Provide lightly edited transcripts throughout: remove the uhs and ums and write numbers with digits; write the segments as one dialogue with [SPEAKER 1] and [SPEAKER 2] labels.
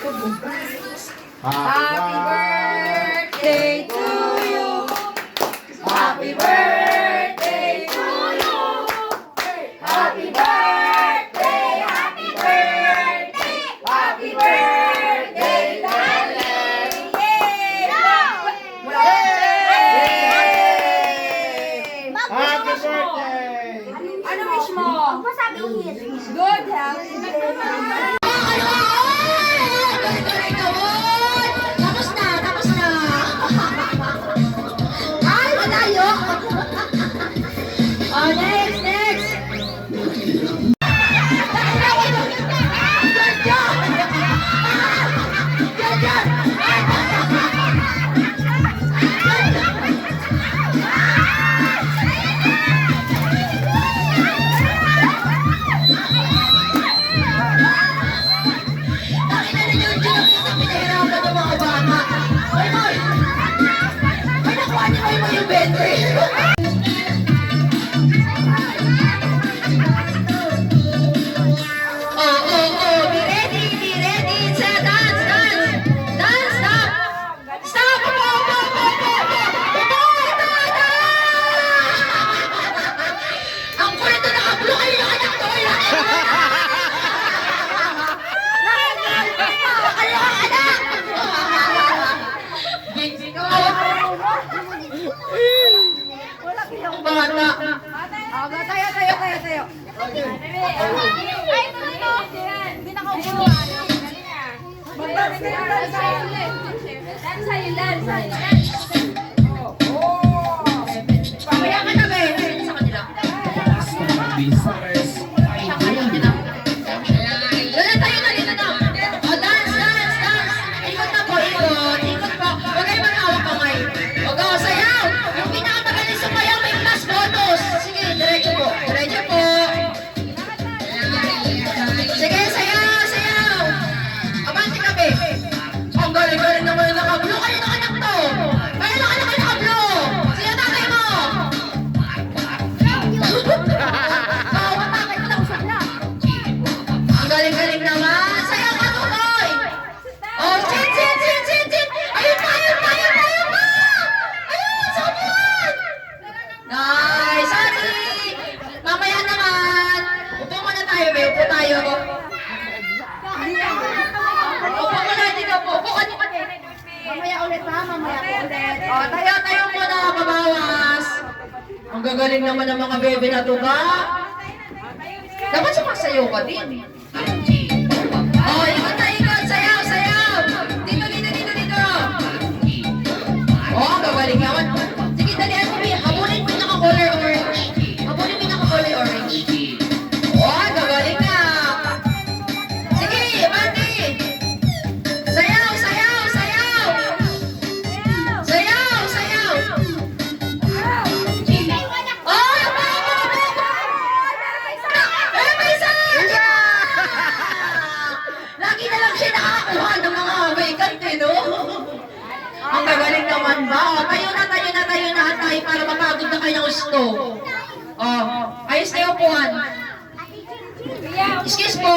[SPEAKER 1] Happy birthday to you. Happy birthday to you. Happy birthday, happy birthday, happy birthday, darling. Yay!
[SPEAKER 2] Happy birthday!
[SPEAKER 1] Ano wish mo? Good health. Oh, next, next. Tayo. Ay, ito. Hindi nakaupo. Pamaya ka na ba eh? Sa kanila. Tayo na dito na. O, dance. Ikot na po, ikot. Ikot po. Huwag kayo mag-awak kamay. O, go, sayaw. Yung pinakamagaling sumayaw may plus bonus. Sige, diretso po. Sige, sayaw. Abante ka, be. Ang galing naman yung nakablo. Kayo na anak to. Kaya na anak kayo nakablo. Sino tatay mo? Bawa tatay mo na, usap na. Ang galing naman. Sayaw ka, tuloy. Oh, chin. Ayun pa. Ayun, sabon. Nice, Adi. Mamaya naman. Upo muna tayo, be. Upo tayo. Upo muna, dito po. Upo ka dito. Mamaya ulit ha, mamaya po ulit. O, tayo muna, mabawas. Ang gagaling naman ng mga bebe na to ka. Dapat sumasayaw ka din. O, ikot, sayaw. Dito. O, ang gagaling naman. Sige, dalihan mo, habulin mo yung naka-color orange. O, ang gagaling na. Sige, bati. Sayaw. Oh, may isa! Lagi na lang siya nakakakuha ng mga vacant, no? Ang gagaling naman ba? O, tayo na tayo para mapagod na kayo ng gusto. Ayos na yung upuan. Excuse po.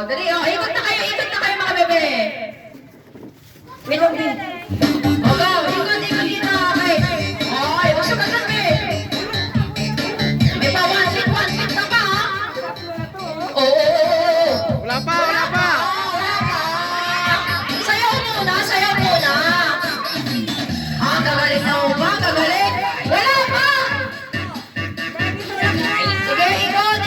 [SPEAKER 1] Dali. Ikot na kayo mga bebe. Minong din. Go. Ikot dito. Okay. Usap ka lang, be. May pa one seat na pa, ha? Oo.
[SPEAKER 2] Wala pa!
[SPEAKER 1] Sayaw muna. Ang gagaling na mo ba? Wala pa! Sige, ikot.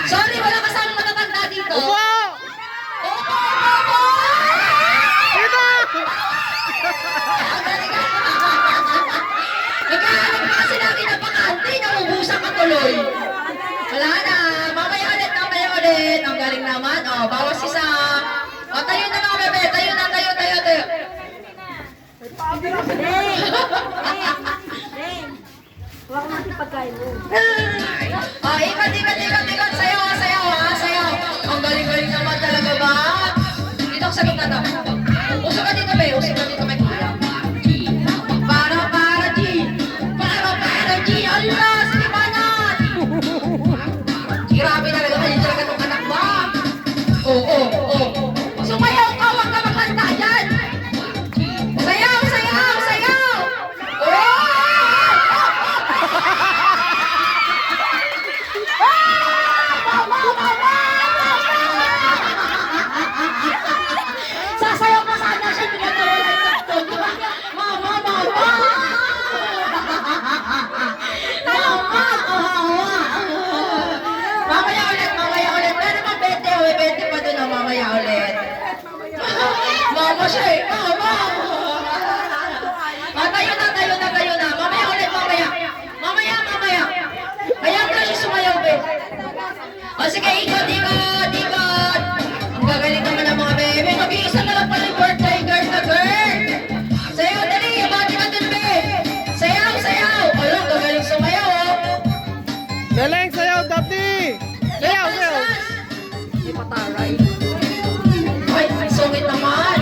[SPEAKER 1] Sorry, wala kasama matatanda dito.
[SPEAKER 2] Upo!
[SPEAKER 1] Opo!
[SPEAKER 2] Dito!
[SPEAKER 1] Nagkahanap ka kasi natin ng bakante, naubusan ka tuloy. Wala na, mamaya ulit. Ang galing naman. Bawas isa. Tayo na mga bebe, tayo.
[SPEAKER 3] Huwag natin pagkain mo.
[SPEAKER 1] Ikot. Sayaw. Ang galing naman talaga ba? Dito ako sa gitna daw. Usok ka dito, be. May kuya. Para, G. Allah, sige ba na? Grabe talaga itong anak ba? siya eh. Tama. Tayo na, tayo na, tayo na. Mamaya ulit, mamaya. Mamaya, mamaya. Kaya ka siya sumayaw, be. O sige, ikot, ikot, ikot. Ang gagaling naman ng mga bebe. Mag-iisa na lang pala yung birthday girl na girl. Sayaw, dali. Abati ka din, be. Sayaw, sayaw. Alam, gagaling sumayaw, oh.
[SPEAKER 2] Galing sayaw, Daphne! Sayaw, sayaw!
[SPEAKER 1] Hindi pataray. Ay, ay, sungit naman.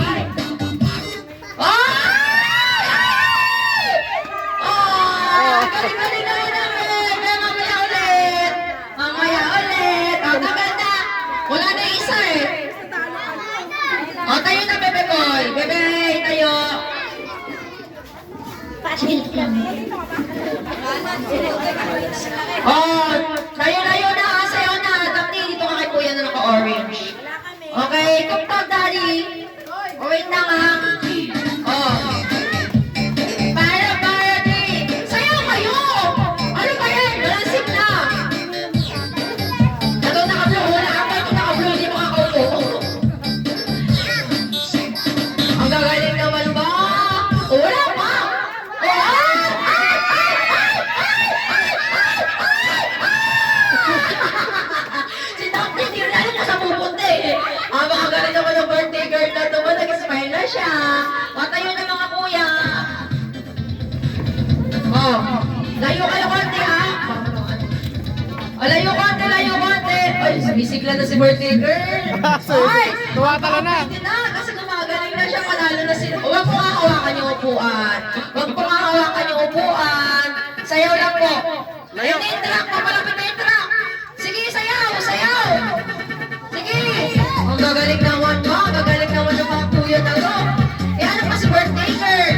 [SPEAKER 1] Galing-galing naman namin. Kaya mamaya ulit. Mamaya ulit. Ang ganda. Wala na yung isa eh. O, tayo na, bebe boy. Bebe, tayo. Oh, tayo na, sayo na. Tapos dito ka kay kuya na naka-orange. Okay, tuktok, daddy. O, wait lang ha. Oh. Para, di. Sayaw kayo. Ano ba yan? Malasig na. Ito naka-blue. Wala ka pa ito naka-blue. Hindi makakaupo. Ang gagaling naman ba? Wala pa. Si Daphne, hindi rin alam kung saan pupunta eh. Ang makagaling naman ng birthday girl na naman, nag-smile na siya. Patayo na mga kuya. Oh, layo kayo konti ha. Oh, layo konti, layo konti. Ay, sumisigla na si birthday girl. Ay,
[SPEAKER 2] Tuwatala na.
[SPEAKER 1] hindi na, kasi gumagaling na siya, panalo na sila. Huwag po nga hawakan yung upuan. Huwag po nga hawakan yung upuan. Sayaw lang po.
[SPEAKER 2] Layo.
[SPEAKER 1] Hindi, track. Papalapit na yung track. Sige, sayaw, sayaw. Sige. Ang gagaling naman mo. Ang gagaling naman ng mga kuya na to. Eh, ano pa si birthday girl?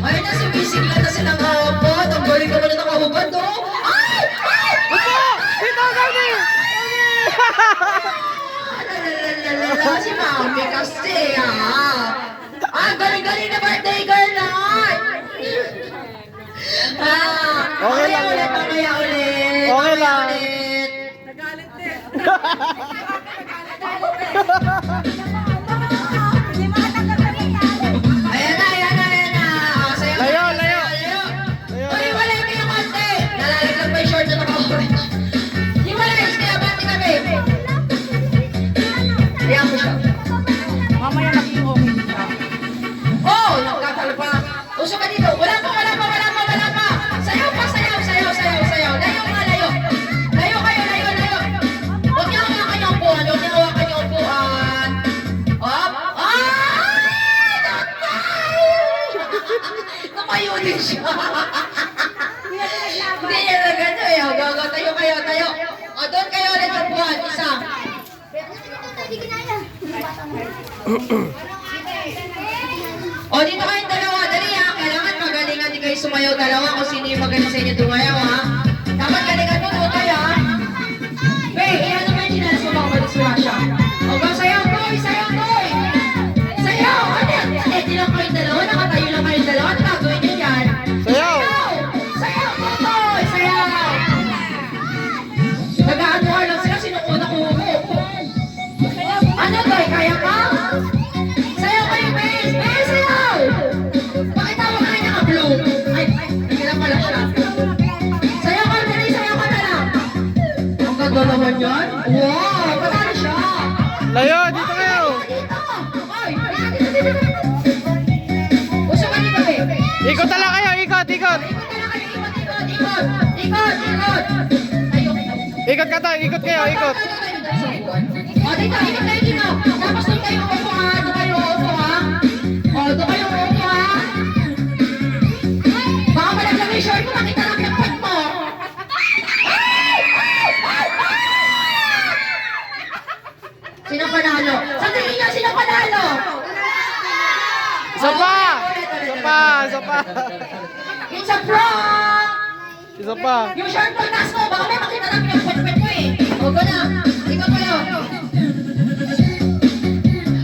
[SPEAKER 1] Ayun na, sumisigla na silang hapon. Ang galing naman na nakahubad, oh. Ay! Ay!
[SPEAKER 2] Upo! Dito, Daphne!
[SPEAKER 1] Lalalala, si Mami kasi, ah. Ang galing-galing na birthday girl na.
[SPEAKER 2] Okay lang
[SPEAKER 1] Mamaya ulit,
[SPEAKER 2] yan.
[SPEAKER 1] mamaya ulit.
[SPEAKER 2] Okay
[SPEAKER 1] mamaya
[SPEAKER 2] lang.
[SPEAKER 1] ulit. Ayan na, ayan na, ayan na. Oh, sayaw,
[SPEAKER 2] Layo,
[SPEAKER 1] sayaw,
[SPEAKER 2] layo.
[SPEAKER 1] sayaw.
[SPEAKER 2] Layo,
[SPEAKER 1] Uy,
[SPEAKER 2] layo.
[SPEAKER 1] wala kayo konti. Nalalaglag pa yung short na naka-orange. Di wala, kaya bati kami. Ayan mo siya.
[SPEAKER 3] Mamaya maging okay siya.
[SPEAKER 1] Oh, nagkakala pa. Uso ka dito. Wala pa, wala pa, wala pa, wala pa. Sayaw pa, sayaw, sayaw, sayaw, sayaw. Layo nga, layo. Layo kayo, layo, layo. Huwag niyo hawakan yung upuan. Huwag niyo hawakan yung upuan. Hop. Ay! Tumayo din siya. Hindi niya na gano'n eh. Go, go, tayo kayo, tayo. O, doon kayo ulit sa upuan. Isa. O, dito kayong dalawa. Dali ha. Kailangan magalingan din kayo sumayaw dalawa kung sino yung magaling sa inyo tumayaw ha. Dapat galingan mo doon kayo ha. Hey, iyan naman yung chinelas mo baka madisura siya. O, ba, sayaw, Toy! Sayaw, Toy! Sayaw! Ano yan? Steady lang kayong dalawa. Nakatayo lang kayong dalawa. Ano gagawin nyo yan?
[SPEAKER 2] Sayaw!
[SPEAKER 1] Sayaw, Toy! Sayaw! Nag-aanuhan lang sila. Sino una kumuko? Ano, Toy? Kaya ka? Sayaw kayo, Bes! Bes, sayaw! Bakit tawag ka niya ka-blue? Ay, hindi lang pala siya. Sayaw ka, dali, sayaw ka na lang. Ang ganda naman yan. Wow, patalo siya.
[SPEAKER 2] Layo, dito kayo!
[SPEAKER 1] Dito! Ay, dito. Gusto ka dito, Be?
[SPEAKER 2] Ikot na lang kayo, ikot, ikot!
[SPEAKER 1] Ikot na lang kayo, ikot, ikot, ikot. Ikot, ikot. Tayo,
[SPEAKER 2] Ikot ka to, ikot kayo, ikot!
[SPEAKER 1] O, dito, ikot kayo dito. Tapos doon kayo upo ha. Doon kayo upo ha. O, doon kayo upo ha. Baka malaglag yung short mo. Nakita lang yung pag mo. Sino panalo? Sa tingin niyo, sino panalo?
[SPEAKER 2] Isa pa! Isa pa, isa pa!
[SPEAKER 1] It's a prank!
[SPEAKER 2] Isa pa!
[SPEAKER 1] Yung short mo, taas mo. Baka may makita lang yung pet-pet mo eh. Huwag ko na. Ikaw kayo.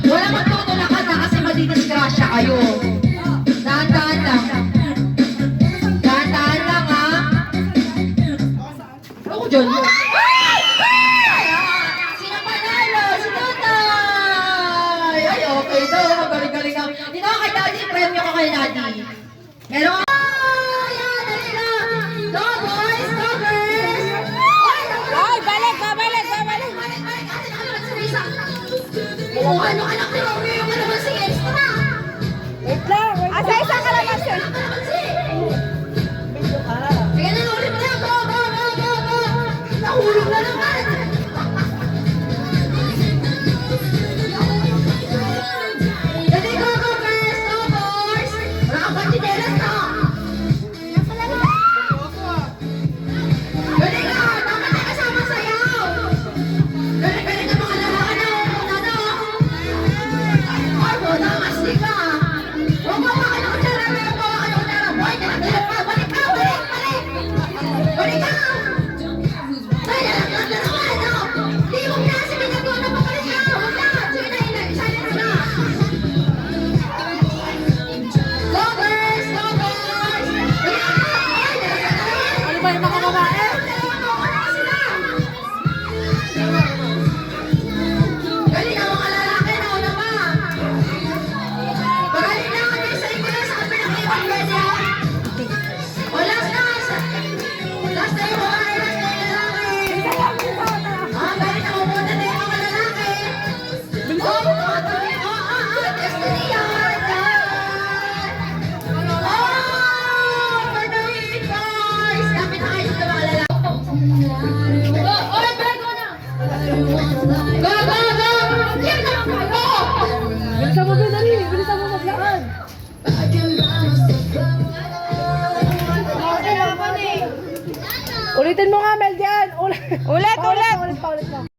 [SPEAKER 1] Wala magtutulakan na kasi madidisgrasya kayo. Dahan-dahan lang. Dahan-dahan lang ha. Ako dyan. Sino panalo? Si Tatay! Ay, okay daw. Magaling-galing ang ni Daddy. Meron. Ayan, dali na. Go, boys. Go, girls.
[SPEAKER 3] Ay, balik, babalik, babalik.
[SPEAKER 1] Balik, atin ako naman sa Risa. Oo, ano anak ni Romeo yung kalamansi extra.
[SPEAKER 3] Wait lang, wait lang. Asa isang kalamansi?
[SPEAKER 1] Kalamansi. Sige na, ulit mo na. Go, go, go, go, go. Nahulog na naman. Dali, go, go, girls. Go, boys. Wala kang bandideras na. Dali ka, dapat ay kasama sayaw. Dali, dali ka mga lawa na. Ay, boda, masli ka. Huwag mo mga kutsara, huwag mo mga kutsara. Boy, dali pa, balik ka, balik, balik. Balik ka. Ay, alam na naman, no? Di mo na, sige na, go na, pabalik ka. Huwag na, sige na, silent mo na. Go, girls, go, boys. Ay, dali ka na.
[SPEAKER 3] Ano ba yung mga babae?
[SPEAKER 1] Galing na mga lalaki, nauna pa. Magaling na kami sa inyo na sa pinakaiwan pwede ha. O last na. Last na yung mga lalaki. Galing na umunta na yung mga lalaki. Destiny yan. For the win, boys. Kapit na kayo sa mga lalaki. Oy, bago na. Go, go, go! Yan na! Go!
[SPEAKER 3] Bilisan mo, dali. Bilisan mo maglakad. Ulitin mo nga, Mel, dyan. Ulit, ulit. Paulit, paulit, paulit.